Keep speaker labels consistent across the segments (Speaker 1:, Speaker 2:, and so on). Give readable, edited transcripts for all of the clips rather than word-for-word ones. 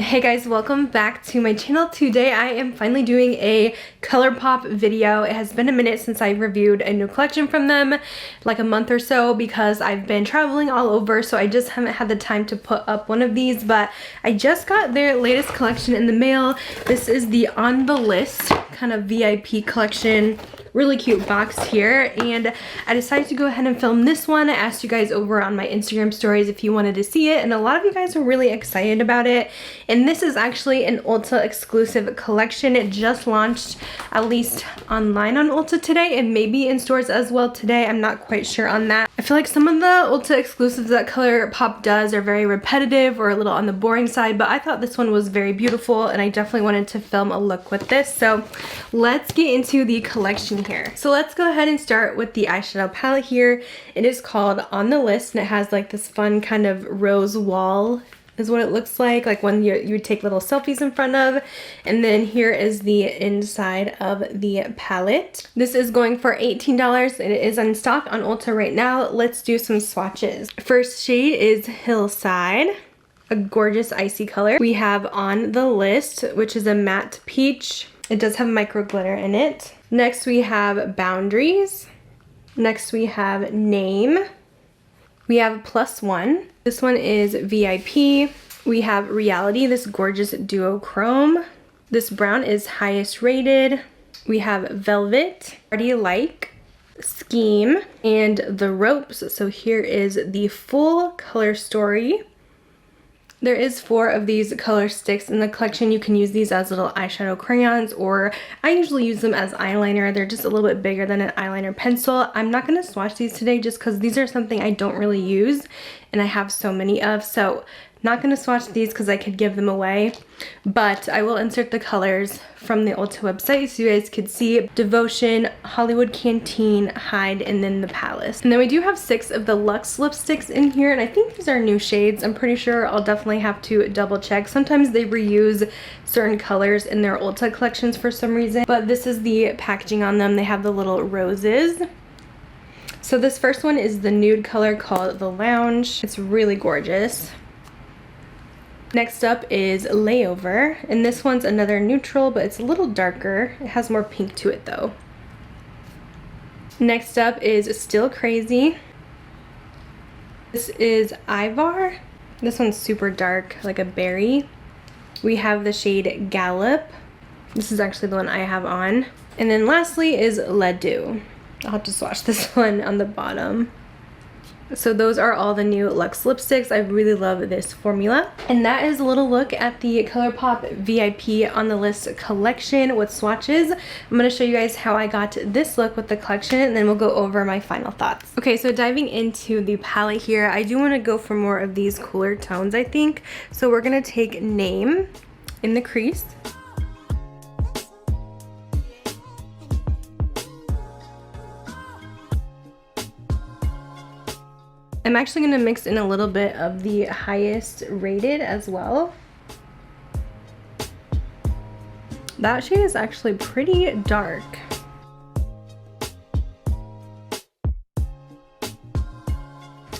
Speaker 1: Hey guys, welcome back to my channel. Today I am finally doing a Colourpop video. It has been a minute since I reviewed a new collection from them, like a month or so, because I've been traveling all over, so I just haven't had the time to put up one of these, but I just got their latest collection in the mail. This is the On The List kind of VIP collection. Really cute box here, and I decided to go ahead and film this one. I asked you guys over on my Instagram stories if you wanted to see it, and a lot of you guys were really excited about it. And this is actually an Ulta exclusive collection. It just launched, at least online on Ulta today, and maybe in stores as well today. I'm not quite sure on that. I feel like some of the Ulta exclusives that Colourpop does are very repetitive or a little on the boring side, but I thought this one was very beautiful, and I definitely wanted to film a look with this. So let's get into the collection here. So let's go ahead and start with the eyeshadow palette here. It is called On The List, and it has like this fun kind of rose wall is what it looks like when you take little selfies in front of. And then here is the inside of the palette. This is going for $18 and it is in stock on Ulta right now. Let's do some swatches. First shade is Hillside, a gorgeous icy color. We have On The List, which is a matte peach. It does have micro glitter in it. Next we have Boundaries. Next we have Name. We have Plus One. This one is VIP. We have Reality, this gorgeous duochrome. This brown is highest rated. We have Velvet, Party Like, Scheme, and The Ropes. So here is the full color story. There is 4 of these color sticks in the collection. You can use these as little eyeshadow crayons, or I usually use them as eyeliner. They're just a little bit bigger than an eyeliner pencil. I'm not going to swatch these today just because these are something I don't really use and I have so many of. So not going to swatch these because I could give them away, but I will insert the colors from the Ulta website so you guys could see. Devotion, Hollywood Canteen, Hide, and then the Palace. And then we do have 6 of the Luxe lipsticks in here, and I think these are new shades. I'm pretty sure. I'll definitely have to double check. Sometimes they reuse certain colors in their Ulta collections for some reason, but this is the packaging on them. They have the little roses. So this first one is the nude color called The Lounge. It's really gorgeous. Next up is Layover, and this one's another neutral, but it's a little darker. It has more pink to it though. Next up is Still Crazy. This is Ivar. This one's super dark, like a berry. We have the shade Gallop. This is actually the one I have on. And then lastly is Ledoux. I'll have to swatch this one on the bottom. So those are all the new Luxe lipsticks. I really love this formula. And that is a little look at the Colourpop VIP On The List collection with swatches. I'm going to show you guys how I got this look with the collection, and then we'll go over my final thoughts. Okay, so diving into the palette here, I do want to go for more of these cooler tones, I think. So we're going to take Name in the crease. I'm actually going to mix in a little bit of the highest rated as well. That shade is actually pretty dark.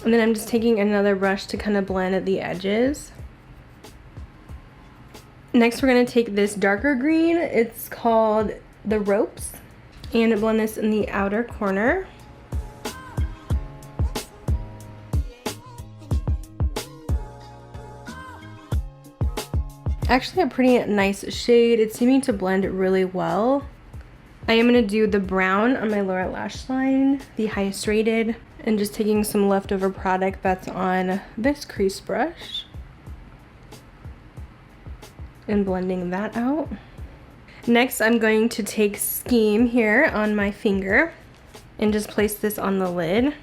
Speaker 1: And then I'm just taking another brush to kind of blend the edges. Next we're going to take this darker green. It's called The Ropes, and blend this in the outer corner. Actually a pretty nice shade. It's seeming to blend really well. I am going to do the brown on my lower lash line, the highest rated, and just taking some leftover product that's on this crease brush and blending that out. Next I'm going to take Scheme here on my finger and just place this on the lid.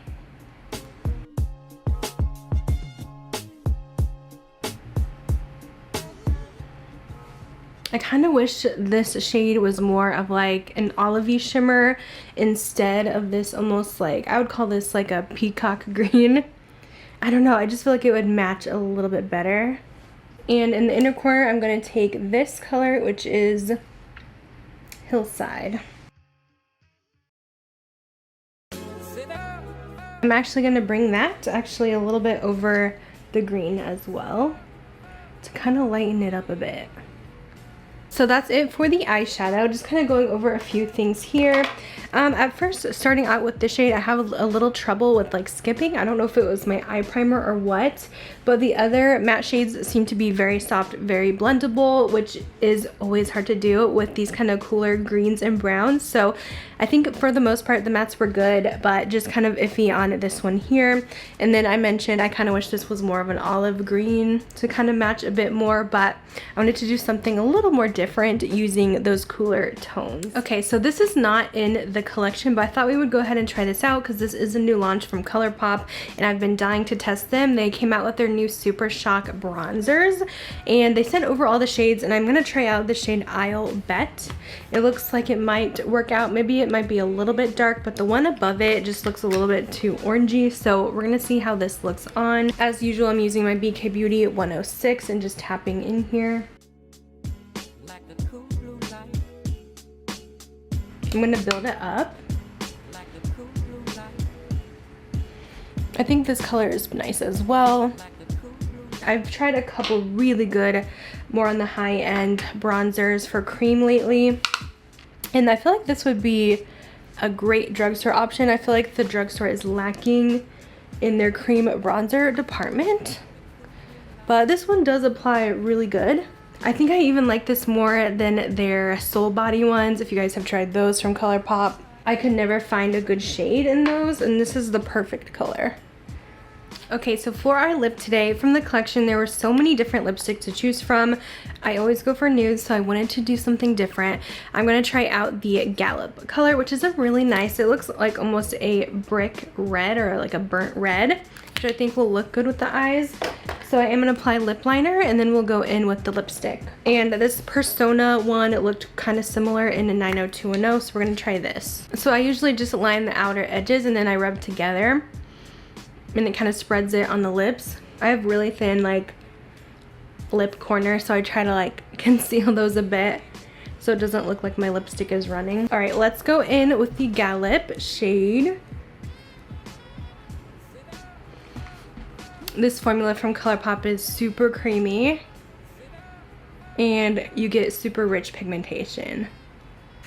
Speaker 1: I kind of wish this shade was more of like an olivey shimmer instead of this almost like, I would call this like a peacock green. I don't know, I just feel like it would match a little bit better. And in the inner corner, I'm going to take this color, which is Hillside. I'm actually going to bring that actually a little bit over the green as well to kind of lighten it up a bit. So that's it for the eyeshadow. Just kind of going over a few things here. At first, starting out with the shade, I have a little trouble with like skipping. I don't know if it was my eye primer or what, but the other matte shades seem to be very soft, very blendable, which is always hard to do with these kind of cooler greens and browns. So I think for the most part, the mattes were good, but just kind of iffy on this one here. And then I mentioned I kind of wish this was more of an olive green to kind of match a bit more, but I wanted to do something a little more different using those cooler tones. Okay, so this is not in the collection, but I thought we would go ahead and try this out because this is a new launch from Colourpop and I've been dying to test them. They came out with their new Supershock bronzers and they sent over all the shades, and I'm gonna try out the shade I'll Bet. It looks like it might work out. Maybe it might be a little bit dark, but the one above it just looks a little bit too orangey, so we're gonna see how this looks on. As usual, I'm using my BK Beauty 106 and just tapping in here. I'm gonna build it up. I think this color is nice as well. I've tried a couple really good, more on the high end bronzers for cream lately, and I feel like this would be a great drugstore option. I feel like the drugstore is lacking in their cream bronzer department, but this one does apply really good. I think I even like this more than their Soul Body ones. If you guys have tried those from Colourpop, I could never find a good shade in those, and this is the perfect color. Okay, so for our lip today, from the collection, there were so many different lipsticks to choose from. I always go for nudes, so I wanted to do something different. I'm going to try out the Gallop color, which is a really nice, it looks like almost a brick red or like a burnt red, which I think will look good with the eyes. So I am going to apply lip liner and then we'll go in with the lipstick. And this Persona one, it looked kind of similar in a 90210, so we're going to try this. So I usually just line the outer edges and then I rub together, and it kind of spreads it on the lips. I have really thin like lip corners, so I try to like conceal those a bit so it doesn't look like my lipstick is running. All right, let's go in with the Gallop shade. This formula from Colourpop is super creamy and you get super rich pigmentation.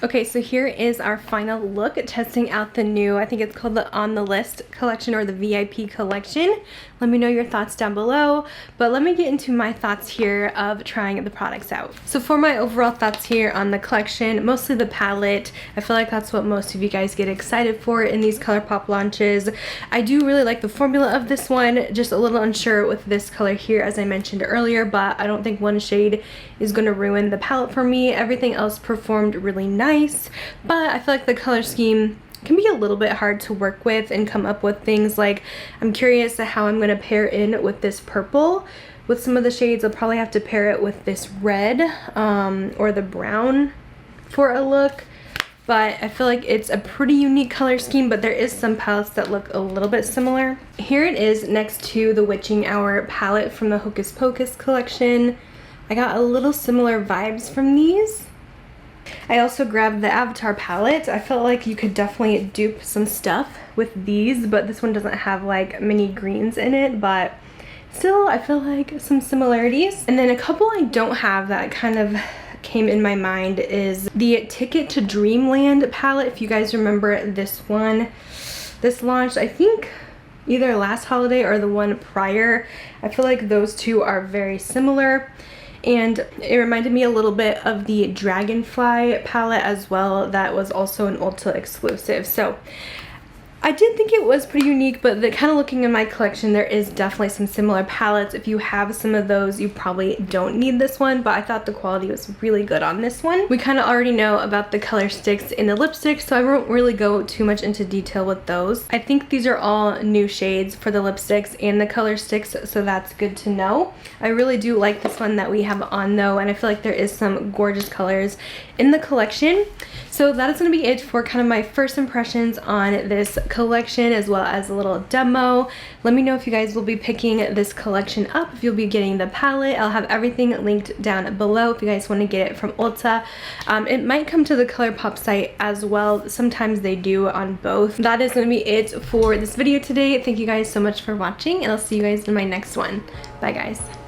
Speaker 1: Okay, so here is our final look, testing out the new, I think it's called the On the List collection or the VIP collection. Let me know your thoughts down below, but let me get into my thoughts here of trying the products out. So for my overall thoughts here on the collection, mostly the palette. I feel like that's what most of you guys get excited for in these Colourpop launches. I do really like the formula of this one, just a little unsure with this color here as I mentioned earlier, but I don't think one shade is going to ruin the palette for me. Everything else performed really nice, but I feel like the color scheme can be a little bit hard to work with and come up with things like, I'm curious to how I'm going to pair in with this purple. With some of the shades, I'll probably have to pair it with this red or the brown for a look. But I feel like it's a pretty unique color scheme, but there is some palettes that look a little bit similar. Here it is next to the Witching Hour palette from the Hocus Pocus collection. I got a little similar vibes from these. I also grabbed the Avatar palette. I felt like you could definitely dupe some stuff with these, but this one doesn't have like many greens in it, but still I feel like some similarities. And then a couple I don't have that kind of came in my mind is the Ticket to Dreamland palette. If you guys remember this one, this launched I think either last holiday or the one prior. I feel like those two are very similar. And it reminded me a little bit of the Dragonfly palette as well, that was also an Ulta exclusive. So I did think it was pretty unique, but the kind of looking in my collection, there is definitely some similar palettes. If you have some of those, you probably don't need this one, but I thought the quality was really good on this one. We kind of already know about the color sticks in the lipstick, so I won't really go too much into detail with those. I think these are all new shades for the lipsticks and the color sticks, so that's good to know. I really do like this one that we have on though, and I feel like there is some gorgeous colors in the collection. So that is going to be it for kind of my first impressions on this collection as well as a little demo. Let me know if you guys will be picking this collection up, if you'll be getting the palette. I'll have everything linked down below if you guys want to get it from Ulta. It might come to the Colourpop site as well. Sometimes they do on both. That is going to be it for this video today. Thank you guys so much for watching, and I'll see you guys in my next one. Bye guys.